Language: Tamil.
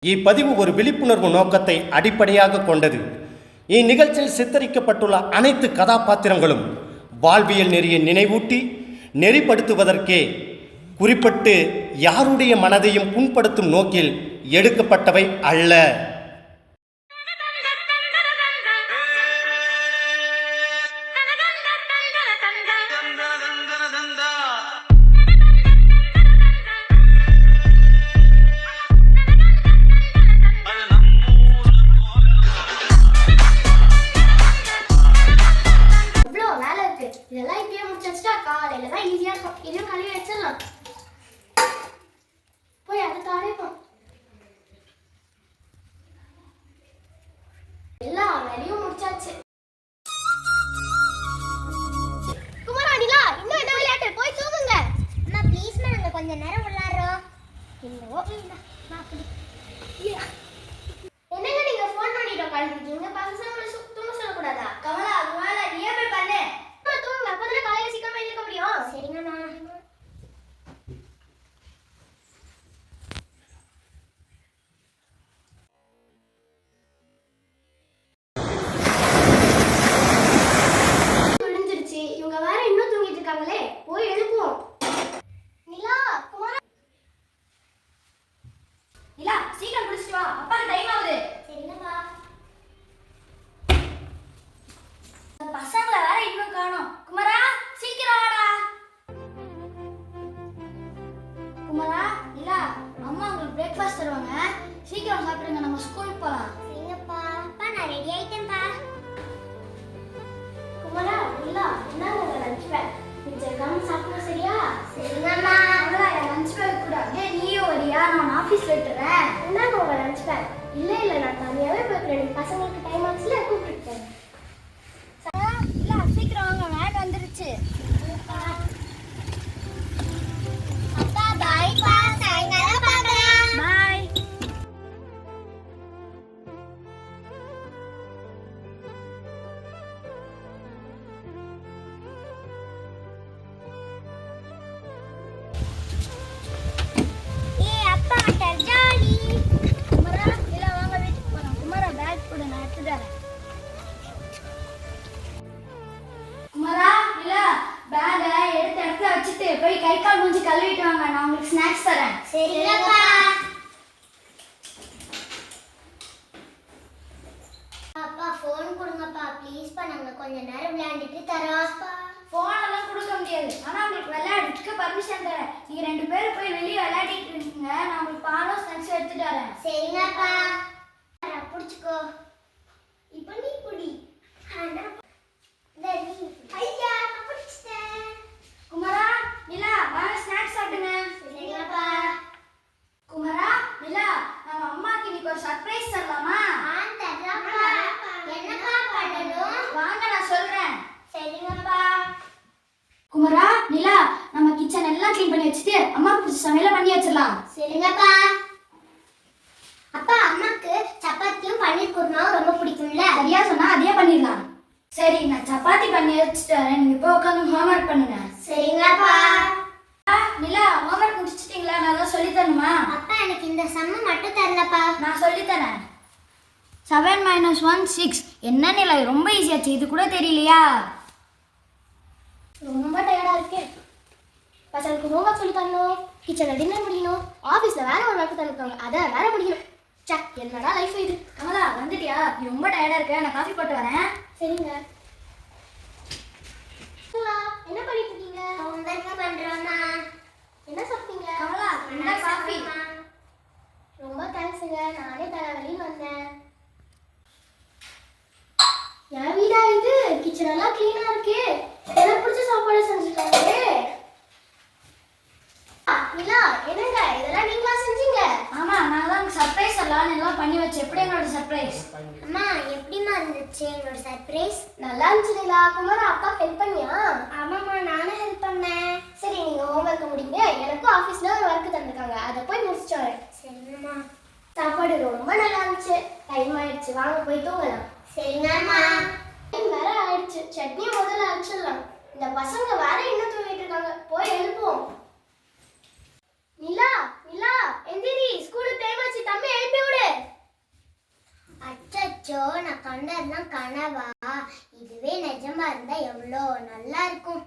இப்பதிவு ஒரு விழிப்புணர்வு நோக்கத்தை அடிப்படையாக கொண்டது. இந்நிகழ்ச்சியில் சித்தரிக்கப்பட்டுள்ள அனைத்து கதாபாத்திரங்களும் வாழ்வியல் நெறியை நினைவூட்டி நெறிப்படுத்துவதற்கே குறிப்பிட்டு யாருடைய மனதையும் புண்படுத்தும் நோக்கில் எடுக்கப்பட்டவை அல்ல. இதெல்லாம் இப்பயே முடிச்சா காலையில தான் ஈஸியா இருக்கும். இதையும் கழுவி வச்சிடலாம். போய் அதை தாடைப்போம். எல்லா வேலையும் முடிச்சாச்சு. குமாரா, நிலா, இன்னும் என்ன விளையாட்டு? போய் தூங்குங்க. அம்மா ப்ளீஸ் நாங்க கொஞ்ச நேரம் விளையாடுறோம். என்னவோ என்னங்க நீங்க போன் பண்ணிட்டு உட்காந்துருக்கீங்க? பசங்களை தூங்க சொல்லக்கூடாதா? கமலா, அது மேல நீயே போய் பண்ணு. தூங்குங்க, அப்பதான் காலையில சீக்கிரமா எழுந்திருக்க முடியும். சரிங்கம்மா. முடிஞ்சிருச்சு. இவங்க வேற இன்னும் தூங்கிட்டு இருக்காங்களே, போய் எழுப்புவோம். நிலா, குமாரா, நிலா சீக்கிரம் குளிச்சிட்டு வா, அப்பாக்கு டைம் ஆகுது. சரிங்கம்மா. பசங்கள வேற இன்னும் காணோம். குமாரா, சீக்கிரம் வாடா. குமாரா, நிலா, அம்மா உங்களுக்கு பிரேக்ஃபாஸ்ட் தருவாங்க, சீக்கிரம் சாப்பிடுங்க, நம்ம ஸ்கூலுக்கு போலாம். சரிங்கப்பா. அப்பா நான் ரெடி ஆயிட்டேன்ப்பா. குமாரா, நிலா, என்னங்க உங்க லஞ்ச் பேக்? கொஞ்சம் கவனம் சாப்பிடணும், சரியா? சரிங்கம்மா. அவ்வளோ லஞ்ச் பேக் கூட நீயும் வரியா? நான் ஆஃபீஸில் விட்டுறேன். என்னங்க உங்க லஞ்ச் பேக்? இல்லை நான் தனியாகவே போய்க்கிறேன். பசங்களுக்கு டைம் ஆச்சுல கூப்பிட்டுட்டேன். இல்ல சீக்கிரம் வாங்க, வேன் வந்துருச்சு. அப்பா பாய்ப்பா. சாயங்காலம் பார்க்கலாம். பாய். அப்பா ஜாலி. குமாரா, இல்ல வாங்க வீட்டுக்கு போறோம். குமாரா பேக் கூட நான் எடுத்து தரேன். குமாரா, இல்ல பேக எடுத்து இடத்துல வச்சுட்டு போய் கை கால் மூஞ்சி கழுவிட்டு வாங்க, நான் உங்களுக்கு ஸ்நாக்ஸ் தரேன். சரிங்கப்பா. அப்பா ஃபோன் கொடுங்கப்பா ப்ளீஸ்ப்பா. நாங்க கொஞ்ச நேரம் விளையாண்டுட்டு தரோம். போன் எல்லாம் கொடுக்க முடியாது, ஆனா உங்களுக்கு விளையாடுறதுக்கு பர்மிஷன் தரேன். நீங்க 2 பேரும் போய் வெளியே விளையாடிட்டு இருக்கீங்க, நான் உங்களுக்கு பாலும் ஸ்நாக்ஸ் எடுத்துட்டு வரேன். சரிங்கப்பா. பிடிச்சிக்கோ. இப்போ நீ குடி. ஐயா நான் பிடிச்சிட்டேன். குமாரா, நிலா, வாங்க ஸ்நாக்ஸ் சாப்பிடுங்க. சரிங்கப்பா. குமாரா, நிலா, நம்ம அம்மாக்கு இன்னைக்கு ஒரு சர்ப்ரைஸ் தரலாமா? தர்றப்பா. என்னப்பா பண்ணணும்? வாங்க நான் சொல்றேன். சரிங்கப்பா. குமாரா, நிலா, நம்ம கிச்சன் எல்லாம் க்ளீன் பண்ணி வச்சுட்டு அம்மாக்கு பிடிச்ச சமையல பண்ணி வச்சிடலாம். சரிங்கப்பா. அப்பா அம்மாக்கு சப்பாத்தியும் பன்னீர் குருமாவும் ரொம்ப பிடிக்கும்ல? சரியா சொன்னா அதே பண்ணிடலாம். சரி, நான் சப்பாத்தி பண்ணி வச்சுட்டு வரேன், நீங்க போய் உட்காந்து ஹோம்ஒர்க் பண்ணுங்க. சரிங்கப்பா. நிலா, ஹோம்ஒர்க் முடிச்சிட்டீங்களா? நான் தான் சொல்லி தரணுமா? அப்பா எனக்கு இந்த சம்மு மட்டும் தரலப்பா. நான் சொல்லி தரேன். 7 - 1 6. என்ன நிலா, ரொம்ப ஈஸியாச்சு, இது கூட தெரியலையா? ரொம்ப டயர்டா இருக்கு. பசங்களுக்கு ஹோம்ஒர்க் சொல்லி தரணும், கிச்சன்ல டின்னர் முடியணும், ஆபீஸ்ல வேற ஒரு ஒர்க் தந்துருக்காங்க, அதை வேற முடியணும். சே, என்னடா லைஃப் இது. கமலா, வந்துட்டியா? நீ ரொம்ப டயர்டா இருக்க, நான் காஃபி போட்டு வரேன். சரிங்க. என்ன பண்ணிட்டு இருக்கீங்க? ஹோம்வொர்க் பண்றோமா? என்ன சாப்பிட்டீங்க? கமலா, இந்த காஃபி. ரொம்ப தேங்க்ஸுங்க, நானே தலைவலின்னு வந்தேன். என் வீடா இது? கிச்சன் எல்லாம் கிளீனா இருக்கு, எனக்கு பிடிச்ச சாப்பாடு செஞ்சுருக்காங்களே. நிலா, என்னங்க இதெல்லாம் நீங்களா செஞ்சீங்க? ஆமா, நான் தான் சர்ப்ரைஸ் எல்லாம் பண்ணி வச்சேன். எப்படி என்னோட சர்ப்ரைஸ்? அம்மா எப்படிமா இருந்துச்சு எங்களோட சர்ப்ரைஸ்? நல்லா இருந்துச்சு நிலா. குமாரா, அப்பா ஹெல்ப் பண்ணியா? ஆமாம்மா நானும் ஹெல்ப் பண்ணேன். சரி, நீங்க ஹோம்ஒர்க் முடிங்க, எனக்கும் ஆஃபீஸ்ல ஒரு ஒர்க் தந்திருக்காங்க, அதை போய் முடிச்சுட்டு வரேன். சரிங்கம்மா. சாப்பாடு ரொம்ப நல்லா இருந்துச்சு. டைம் ஆயிடுச்சு, வாங்க போய் தூங்கலாம். சரிங்கம்மா. டைம் வேற ஆயிடுச்சு, சட்னி முதல்ல அரைச்சிடலாம். இந்த பசங்க வேற இன்னும் தூங்கிட்டு இருக்காங்க, போய் எழுப்புவோம். நிலா நிலா எந்திரி, ஸ்கூலுக்கு டைம் ஆச்சு, தம்பி எழுப்பி விடு. அச்சச்சோ, நான் கண்டதெல்லாம் கனவா? இதுவே நிஜமா இருந்தா எவ்வளோ நல்லா இருக்கும்.